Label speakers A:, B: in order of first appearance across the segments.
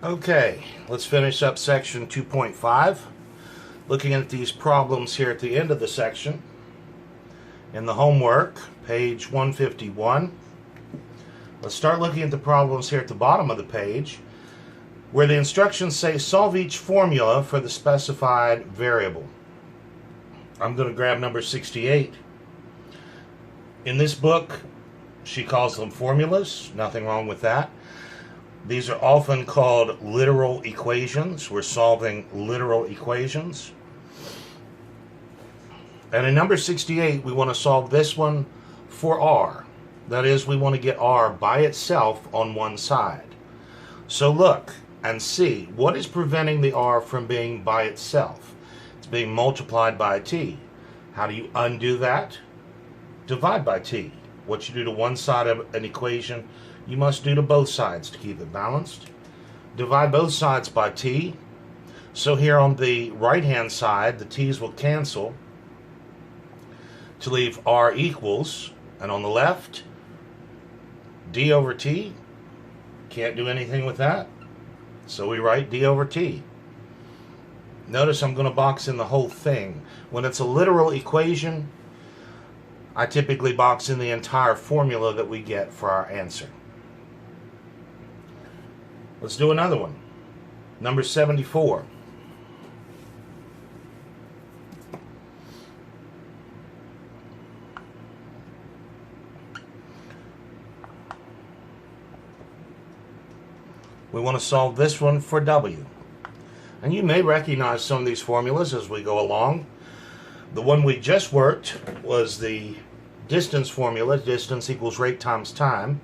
A: Okay, let's finish up section 2.5. Looking at these problems here at the end of the section. In the homework, page 151. Let's start looking at the problems here at the bottom of the page, where the instructions say solve each formula for the specified variable. I'm going to grab number 68. In this book, she calls them formulas. Nothing wrong with that. These are often called literal equations. We're solving literal equations. And in number 68, we want to solve this one for r. That is, we want to get r by itself on one side. So look and see, what is preventing the r from being by itself? It's being multiplied by t. How do you undo that? Divide by t. What you do to one side of an equation, you must do to both sides to keep it balanced. Divide both sides by t. So here on the right hand side, the t's will cancel to leave r equals, and on the left, d over t. Can't do anything with that, so we write d over t. Notice I'm going to box in the whole thing. When it's a literal equation, I typically box in the entire formula that we get for our answer. Let's do another one. Number 74. We want to solve this one for w. And you may recognize some of these formulas as we go along. The one we just worked was the distance formula. Distance equals rate times time.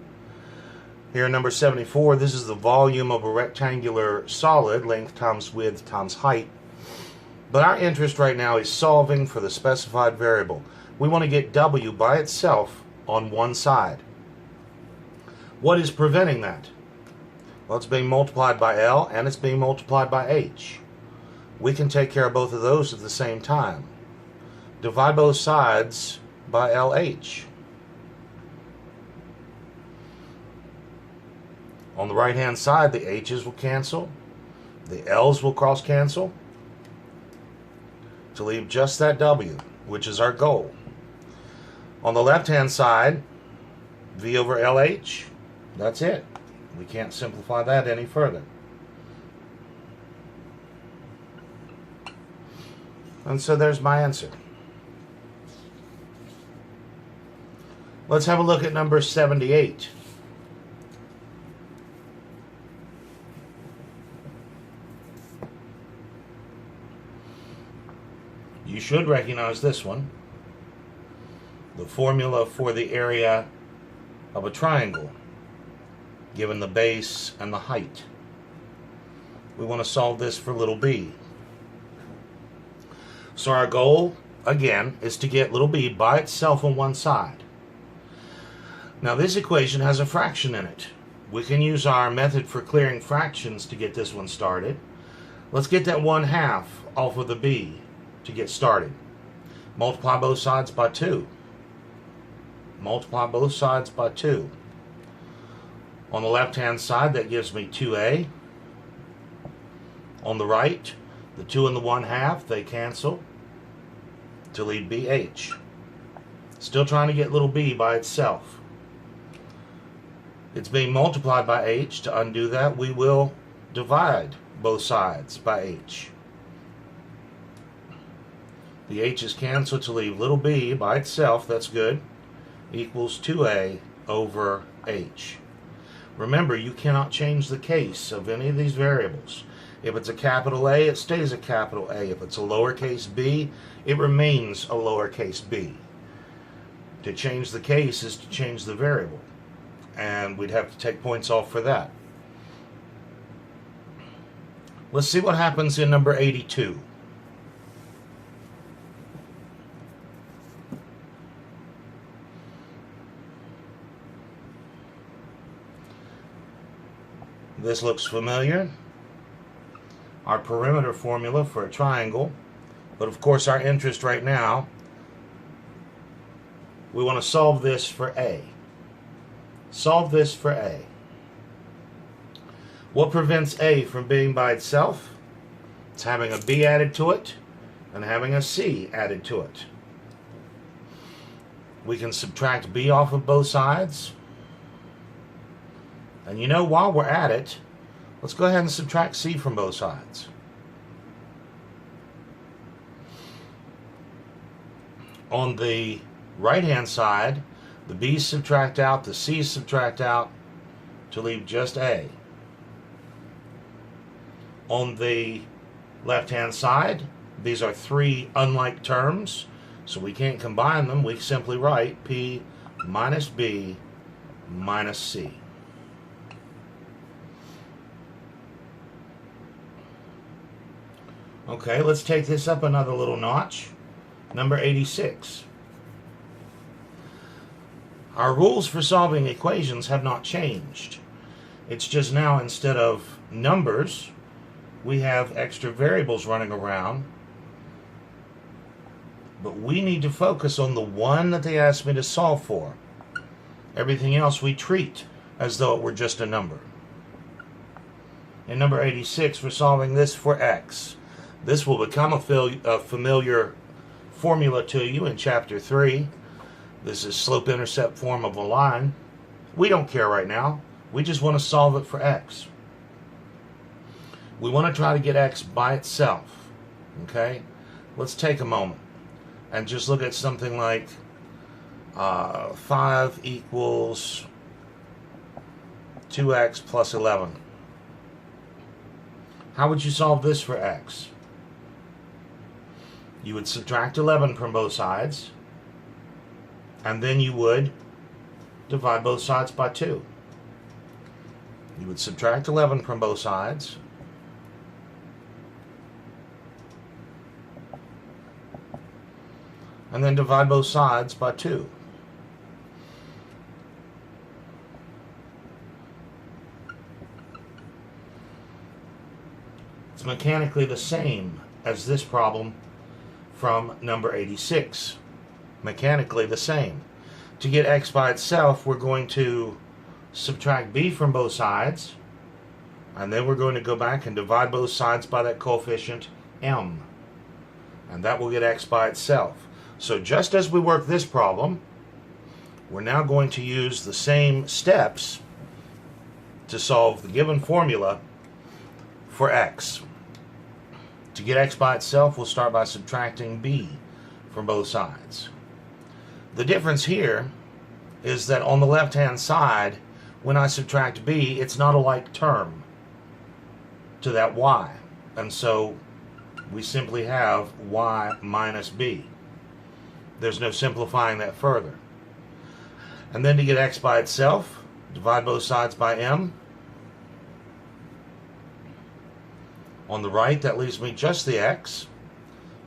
A: Here in number 74, this is the volume of a rectangular solid, length times width times height. But our interest right now is solving for the specified variable. We want to get w by itself on one side. What is preventing that? Well, it's being multiplied by L and it's being multiplied by H. We can take care of both of those at the same time. Divide both sides by LH. On the right hand side, the H's will cancel, the L's will cross cancel to leave just that W, which is our goal. On the left hand side, V over LH, that's it. We can't simplify that any further. And so there's my answer. Let's have a look at number 78. You should recognize this one. The formula for the area of a triangle, given the base and the height. We want to solve this for little b. So our goal, again, is to get little b by itself on one side. Now this equation has a fraction in it. We can use our method for clearing fractions to get this one started. Let's get that 1/2 off of the b to get started. Multiply both sides by 2. Multiply both sides by 2. On the left hand side, that gives me 2a. On the right, the 2 and the 1/2, they cancel to leave bh. Still trying to get little b by itself. It's being multiplied by h. To undo that, we will divide both sides by h. The h's cancel to leave little b by itself, that's good, equals 2a over h. Remember, you cannot change the case of any of these variables. If it's a capital A, it stays a capital A. If it's a lowercase b, it remains a lowercase b. To change the case is to change the variable. And we'd have to take points off for that. Let's see what happens in number 82. This looks familiar. Our perimeter formula for a triangle. But of course our interest right now, we want to solve this for A. Solve this for A. What prevents A from being by itself? It's having a B added to it and having a C added to it. We can subtract B off of both sides. And you know, while we're at it, let's go ahead and subtract C from both sides. On the right-hand side, the B's subtract out, the C's subtract out to leave just A. On the left-hand side, these are three unlike terms, so we can't combine them. We simply write P minus B minus C. Okay, let's take this up another little notch. Number 86. Our rules for solving equations have not changed. It's just now, instead of numbers, we have extra variables running around. But we need to focus on the one that they asked me to solve for. Everything else we treat as though it were just a number. In number 86, we're solving this for x. This will become a familiar formula to you in chapter 3. This is slope-intercept form of a line. We don't care right now. We just want to solve it for x. We want to try to get x by itself. Okay? Let's take a moment and just look at something like 5 equals 2x plus 11. How would you solve this for x? You would subtract 11 from both sides, and then you would divide both sides by 2. You would subtract 11 from both sides, and then divide both sides by 2. It's mechanically the same as this problem from number 86. Mechanically the same. To get x by itself, we're going to subtract b from both sides, and then we're going to go back and divide both sides by that coefficient m, and that will get x by itself. So just as we work this problem, we're now going to use the same steps to solve the given formula for x. To get x by itself, we'll start by subtracting b from both sides. The difference here is that on the left-hand side, when I subtract b, it's not a like term to that y. And so we simply have y minus b. There's no simplifying that further. And then to get x by itself, divide both sides by m. On the right, that leaves me just the x.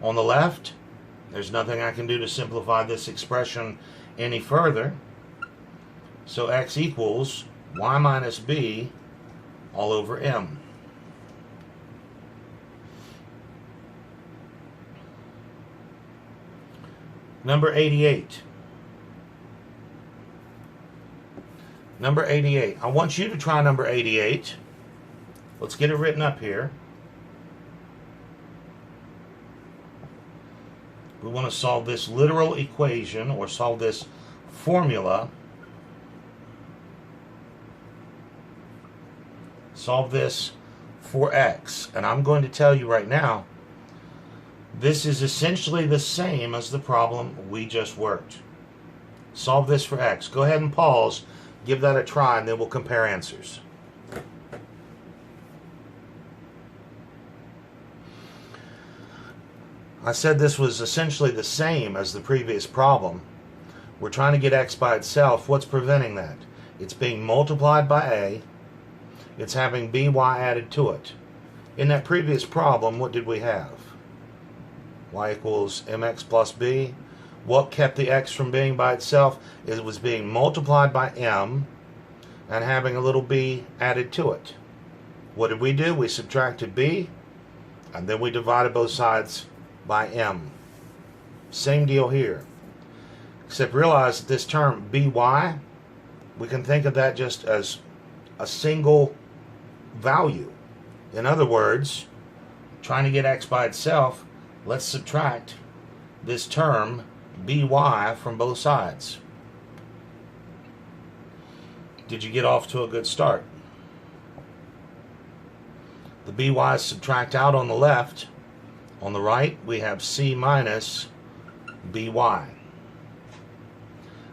A: On the left, there's nothing I can do to simplify this expression any further. So x equals y minus b all over m. Number 88. Number 88. I want you to try number 88. Let's get it written up here. We want to solve this literal equation, or solve this formula. Solve this for x. And I'm going to tell you right now, this is essentially the same as the problem we just worked. Solve this for x. Go ahead and pause, give that a try, and then we'll compare answers. I said this was essentially the same as the previous problem. We're trying to get x by itself. What's preventing that? It's being multiplied by a. It's having by added to it. In that previous problem, what did we have? Y equals mx plus b. What kept the x from being by itself? It was being multiplied by m and having a little b added to it. What did we do? We subtracted b, and then we divided both sides by m. Same deal here. Except realize that this term by, we can think of that just as a single value. In other words, trying to get x by itself, let's subtract this term by from both sides. Did you get off to a good start? The by's subtract out on the left. On the right, we have c minus by.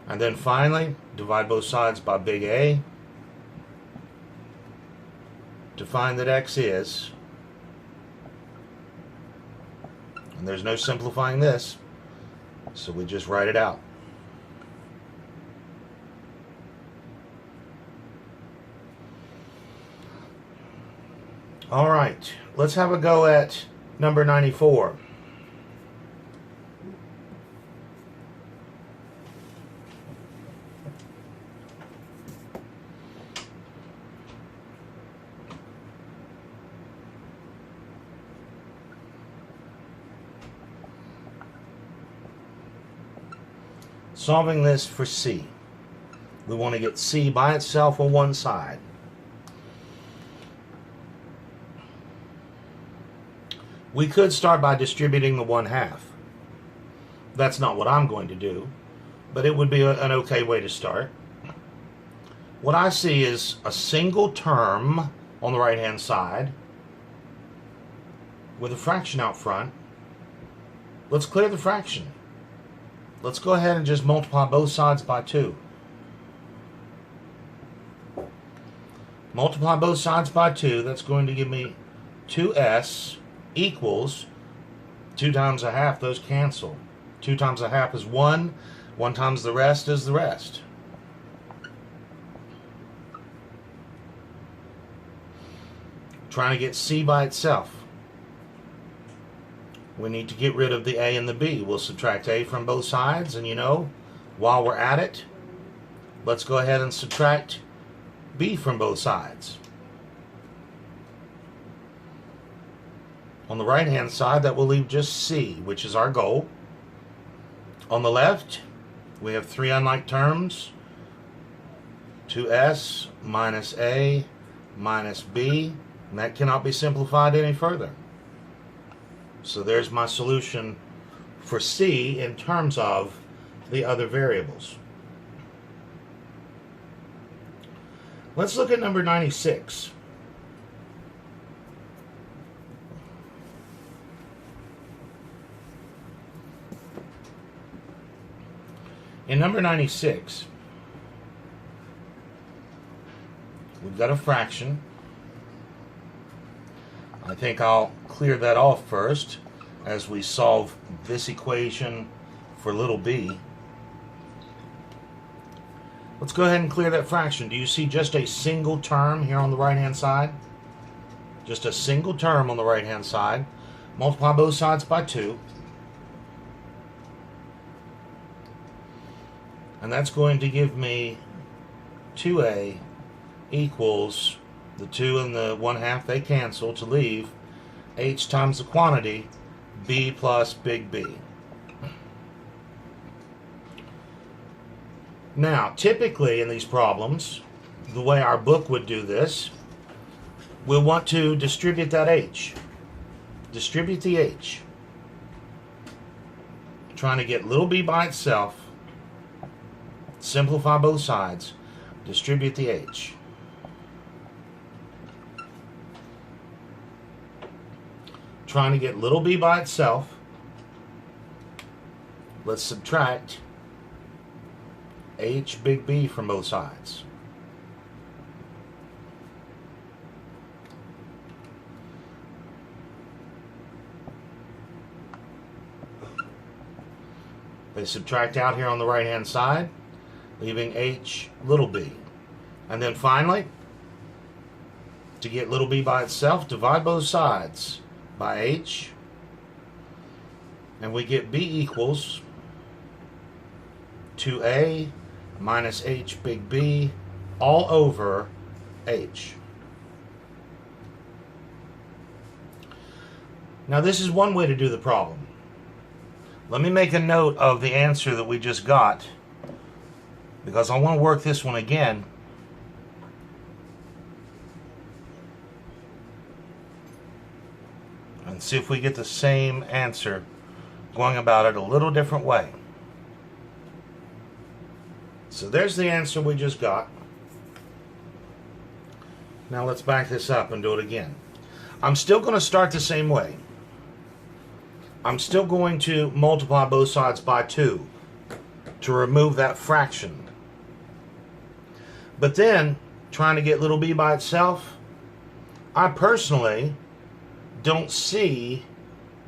A: And then finally, divide both sides by big A to find that x is, and there's no simplifying this, so we just write it out. All right, let's have a go at number 94. Solving this for c. We want to get c by itself on one side. We could start by distributing the 1/2. That's not what I'm going to do, but it would be an okay way to start. What I see is a single term on the right-hand side with a fraction out front. Let's clear the fraction. Let's go ahead and just multiply both sides by 2. Multiply both sides by 2. That's going to give me 2s equals 2 times 1/2. Those cancel. 2 times 1/2 is 1. 1 times the rest is the rest. Trying to get c by itself. We need to get rid of the a and the b. We'll subtract a from both sides, and while we're at it, let's go ahead and subtract b from both sides. On the right hand side, that will leave just c, which is our goal. On the left, we have 3 unlike terms. 2s minus a minus b, and that cannot be simplified any further. So there's my solution for c in terms of the other variables. Let's look at number 96. In number 96, we've got a fraction. I think I'll clear that off first as we solve this equation for little b. Let's go ahead and clear that fraction. Do you see just a single term here on the right hand side? Just a single term on the right hand side. Multiply both sides by 2. And that's going to give me 2a equals, the 2 and the 1/2, they cancel to leave h times the quantity, b plus big B. Now, typically in these problems, the way our book would do this, we'll want to distribute that h. Distribute the h. Trying to get little b by itself, simplify both sides, distribute the h. Trying to get little b by itself, let's subtract h big B from both sides. They subtract out here on the right hand side, leaving h little b. And then finally, to get little b by itself, divide both sides by h, and we get b equals 2a minus h big B all over h. Now this is one way to do the problem. Let me make a note of the answer that we just got, because I want to work this one again. and see if we get the same answer going about it a little different way. So there's the answer we just got. Now let's back this up and do it again. I'm still going to start the same way. I'm still going to multiply both sides by 2 to remove that fraction. But then, trying to get little b by itself, I personally don't see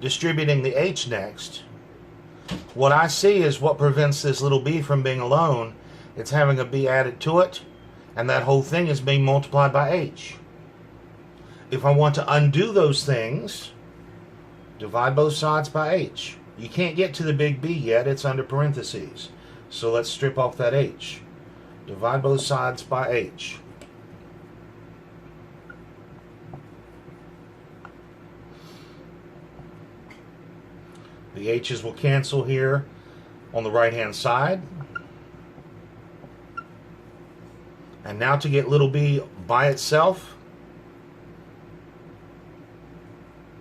A: distributing the h next. What I see is what prevents this little b from being alone. It's having a b added to it, and that whole thing is being multiplied by h. If I want to undo those things, divide both sides by h. You can't get to the big B yet, it's under parentheses. So let's strip off that h. Divide both sides by h. The h's will cancel here on the right hand side. And now to get little b by itself,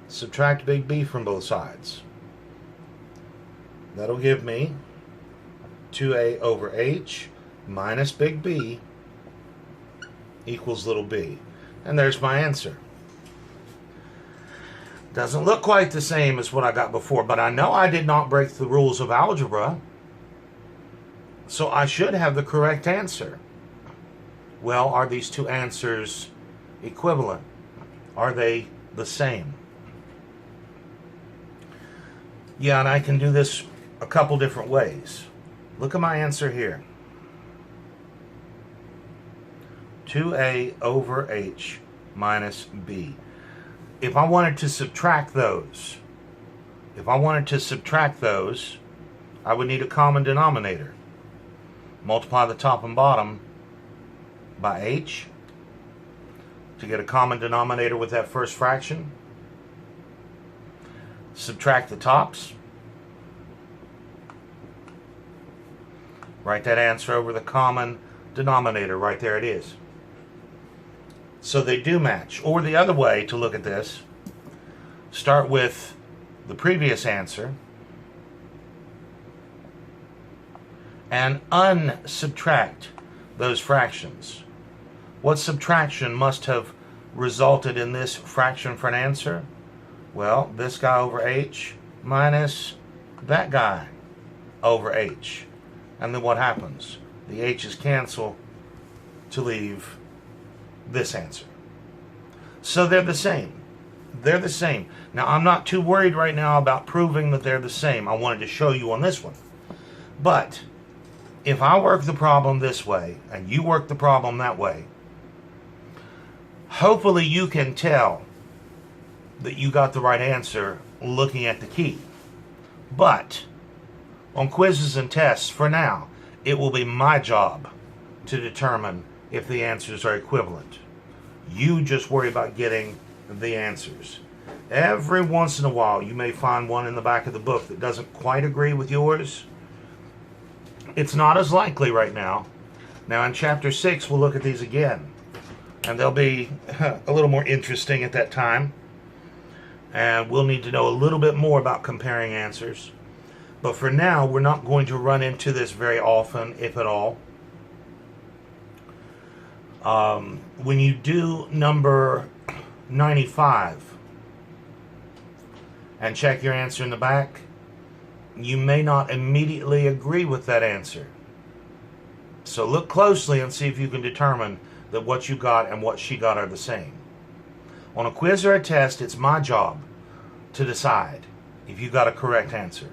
A: subtract big B from both sides. That'll give me 2a over h minus big B equals little b. And there's my answer. Doesn't look quite the same as what I got before, but I know I did not break the rules of algebra, so I should have the correct answer. Well, are these two answers equivalent? Are they the same? Yeah, and I can do this a couple different ways. Look at my answer here. 2a over h minus b. If I wanted to subtract those, I would need a common denominator. Multiply the top and bottom by h to get a common denominator with that first fraction. Subtract the tops. Write that answer over the common denominator. Right there it is. So they do match. Or the other way to look at this, start with the previous answer and unsubtract those fractions. What subtraction must have resulted in this fraction for an answer? Well, this guy over h minus that guy over h. And then what happens? The h's cancel to leave this answer. So they're the same. They're the same. Now, I'm not too worried right now about proving that they're the same. I wanted to show you on this one. But if I work the problem this way and you work the problem that way, hopefully you can tell that you got the right answer looking at the key. But on quizzes and tests, for now, it will be my job to determine if the answers are equivalent. You just worry about getting the answers. Every once in a while, you may find one in the back of the book that doesn't quite agree with yours. It's not as likely right now. Now in chapter 6, we'll look at these again. And they'll be a little more interesting at that time. And we'll need to know a little bit more about comparing answers. But for now, we're not going to run into this very often, if at all. When you do number 95 and check your answer in the back, you may not immediately agree with that answer. So look closely and see if you can determine that what you got and what she got are the same. On a quiz or a test, it's my job to decide if you got a correct answer.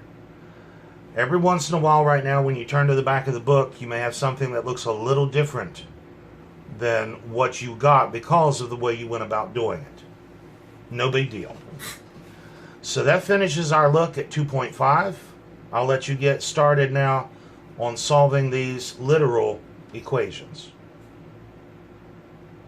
A: Every once in a while right now, when you turn to the back of the book, you may have something that looks a little different than what you got because of the way you went about doing it. No big deal. So that finishes our look at 2.5. I'll let you get started now on solving these literal equations.